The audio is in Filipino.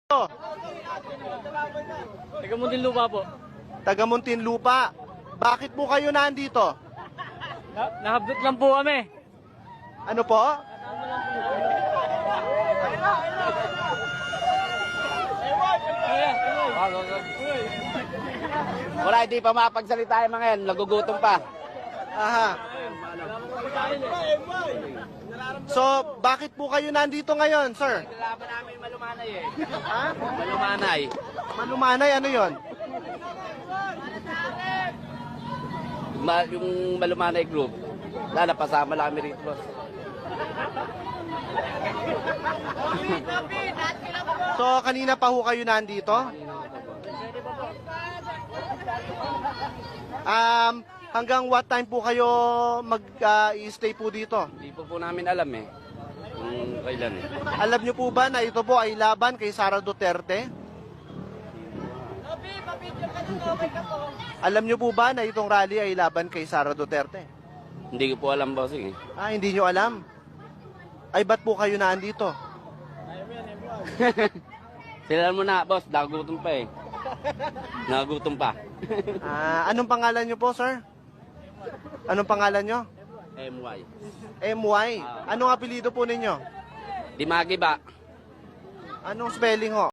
Taga Muntinlupa po. Taga Muntinlupa. Bakit po kayo nandito? Nahabdot lang po kami. Ano po? Wala, hindi pa mapagsalita yung mga yan. Nagugutom pa. Aha. So, bakit po kayo nandito ngayon, sir? Nalaman namin yung malumanay eh. Ha? Malumanay. Malumanay, ano yon? Yung malumanay group. Wala, napasama lang kami rito, boss. So, kanina pa ho kayo nandito? Hanggang what time po kayo mag-stay po dito? Hindi po namin alam eh. Kung kailan eh. Alam niyo po ba na ito po ay laban kay Sara Duterte? Alam niyo po ba na itong rally ay laban kay Sara Duterte? Hindi ko po alam, boss eh. Hindi niyo alam? Ay, ba't po kayo nandito? Sila mo na, boss. Nagugutom pa eh. Nagugutom pa. Anong pangalan niyo po, sir? Anong pangalan niyo? MY. MY. Anong apelyido po ninyo? Dimagi ba? Anong spelling ho?